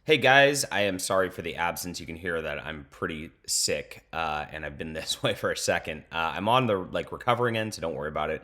Hey guys, I am sorry for the absence. You can hear that I'm pretty sick, and I've been this way for a second. I'm on the recovering end, so don't worry about it.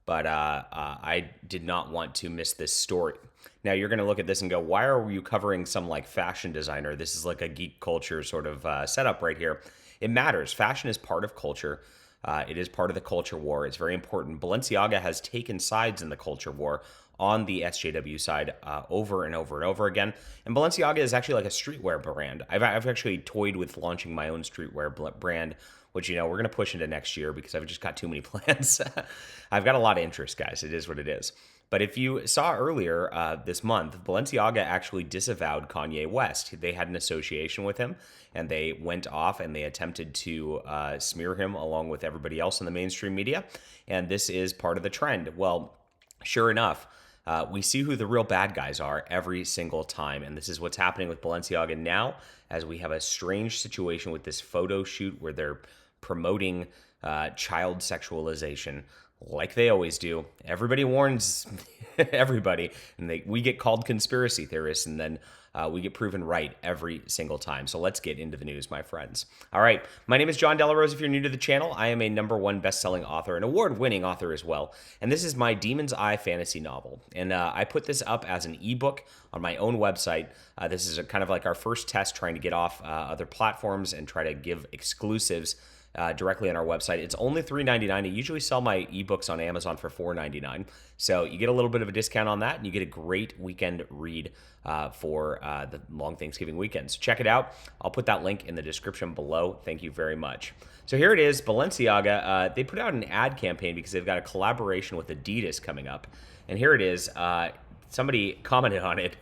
But I did not want to miss this story. Now you're going to look at this and go, "Why are you covering some fashion designer? This is like a geek culture sort of setup right here." It matters. Fashion is part of culture. It is part of the culture war. It's very important. Balenciaga has taken sides in the culture war on the SJW side over and over and over again. And Balenciaga is actually like a streetwear brand. I've actually toyed with launching my own streetwear brand, which, we're going to push into next year because I've just got too many plans. I've got a lot of interest, guys. It is what it is. But if you saw earlier this month, Balenciaga actually disavowed Kanye West. They had an association with him, and they went off and they attempted to smear him along with everybody else in the mainstream media. And this is part of the trend. Well, sure enough, we see who the real bad guys are every single time. And this is what's happening with Balenciaga now, as we have a strange situation with this photo shoot where they're promoting child sexualization like they always do. Everybody warns everybody, and we get called conspiracy theorists, and then we get proven right every single time. So let's get into the news, my friends. All right, my name is John Delarose. If you're new to the channel, I am a #1 best-selling author, an award-winning author as well, and this is my Demon's Eye fantasy novel. And I put this up as an ebook on my own website. This is kind of like our first test, trying to get off other platforms and try to give exclusives directly on our website. It's only $3.99. I usually sell my ebooks on Amazon for $4.99. So you get a little bit of a discount on that, and you get a great weekend read for the long Thanksgiving weekend. So check it out. I'll put that link in the description below. Thank you very much. So here it is, Balenciaga. They put out an ad campaign because they've got a collaboration with Adidas coming up. And here it is. Somebody commented on it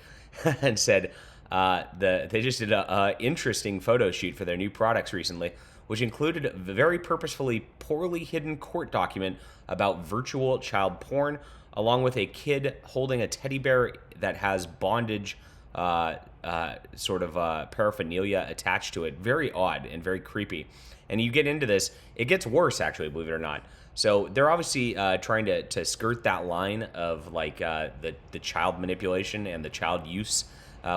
and said they just did a interesting photo shoot for their new products recently, which included a very purposefully poorly hidden court document about virtual child porn, along with a kid holding a teddy bear that has bondage paraphernalia attached to it. Very odd and very creepy. And you get into this, it gets worse, actually, believe it or not. So they're obviously trying to skirt that line of the child manipulation and the child use,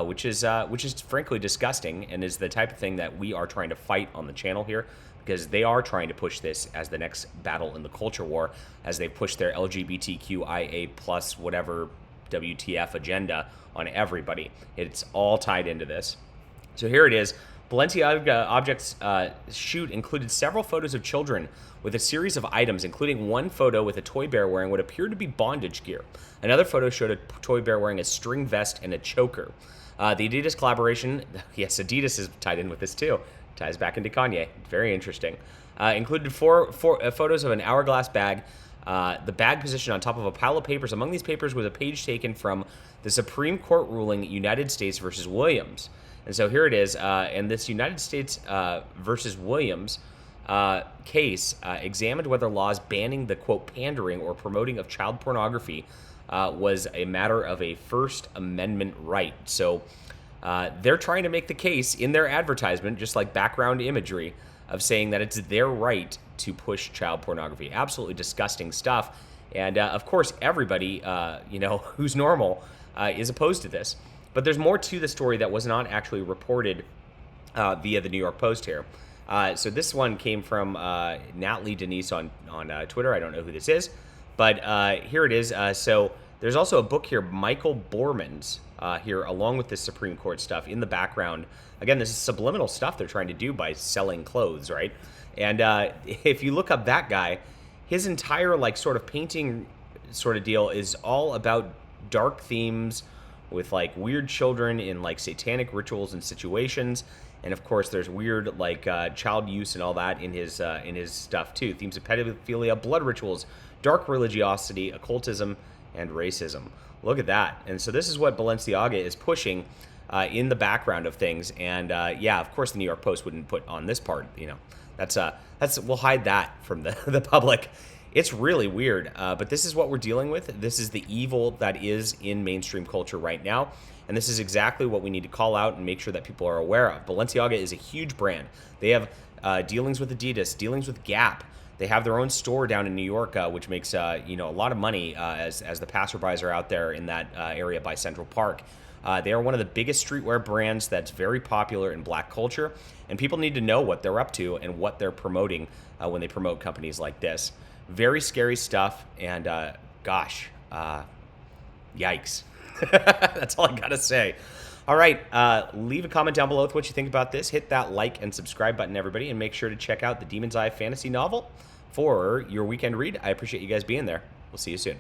which is frankly disgusting, and is the type of thing that we are trying to fight on the channel here, because they are trying to push this as the next battle in the culture war, as they push their LGBTQIA plus whatever WTF agenda on everybody. It's all tied into this. So here it is. Balenciaga Objects shoot included several photos of children with a series of items, including one photo with a toy bear wearing what appeared to be bondage gear. Another photo showed a toy bear wearing a string vest and a choker. The Adidas collaboration, yes, Adidas is tied in with this too. Ties back into Kanye. Very interesting. Included four photos of an hourglass bag. The bag positioned on top of a pile of papers. Among these papers was a page taken from the Supreme Court ruling United States versus Williams. And so here it is. And this United States versus Williams case examined whether laws banning the, quote, pandering or promoting of child pornography was a matter of a First Amendment right. So they're trying to make the case in their advertisement, just like background imagery, of saying that it's their right to push child pornography. Absolutely disgusting stuff. And of course, everybody, who's normal is opposed to this. But there's more to the story that was not actually reported via the New York Post here. So this one came from Natalie Denise on Twitter. I don't know who this is, but here it is. So there's also a book here, Michael Borman's here, along with this Supreme Court stuff in the background. Again, this is subliminal stuff they're trying to do by selling clothes, right? And if you look up that guy, his entire sort of painting sort of deal is all about dark themes with weird children in satanic rituals and situations. And of course, there's weird child use and all that in his stuff too. Themes of pedophilia, blood rituals, dark religiosity, occultism, and racism. Look at that. And so this is what Balenciaga is pushing in the background of things. And yeah, of course, the New York Post wouldn't put on this part. That's we'll hide that from the public. It's really weird, but this is what we're dealing with. This is the evil that is in mainstream culture right now, and this is exactly what we need to call out and make sure that people are aware of. Balenciaga is a huge brand. They have dealings with Adidas, dealings with Gap. They have their own store down in New York, which makes a lot of money as the passerbys are out there in that area by Central Park. They are one of the biggest streetwear brands that's very popular in black culture, and people need to know what they're up to and what they're promoting when they promote companies like this. Very scary stuff, and gosh, yikes. That's all I gotta say. All right, leave a comment down below with what you think about this. Hit that like and subscribe button, everybody, and make sure to check out the Demon's Eye fantasy novel for your weekend read. I appreciate you guys being there. We'll see you soon.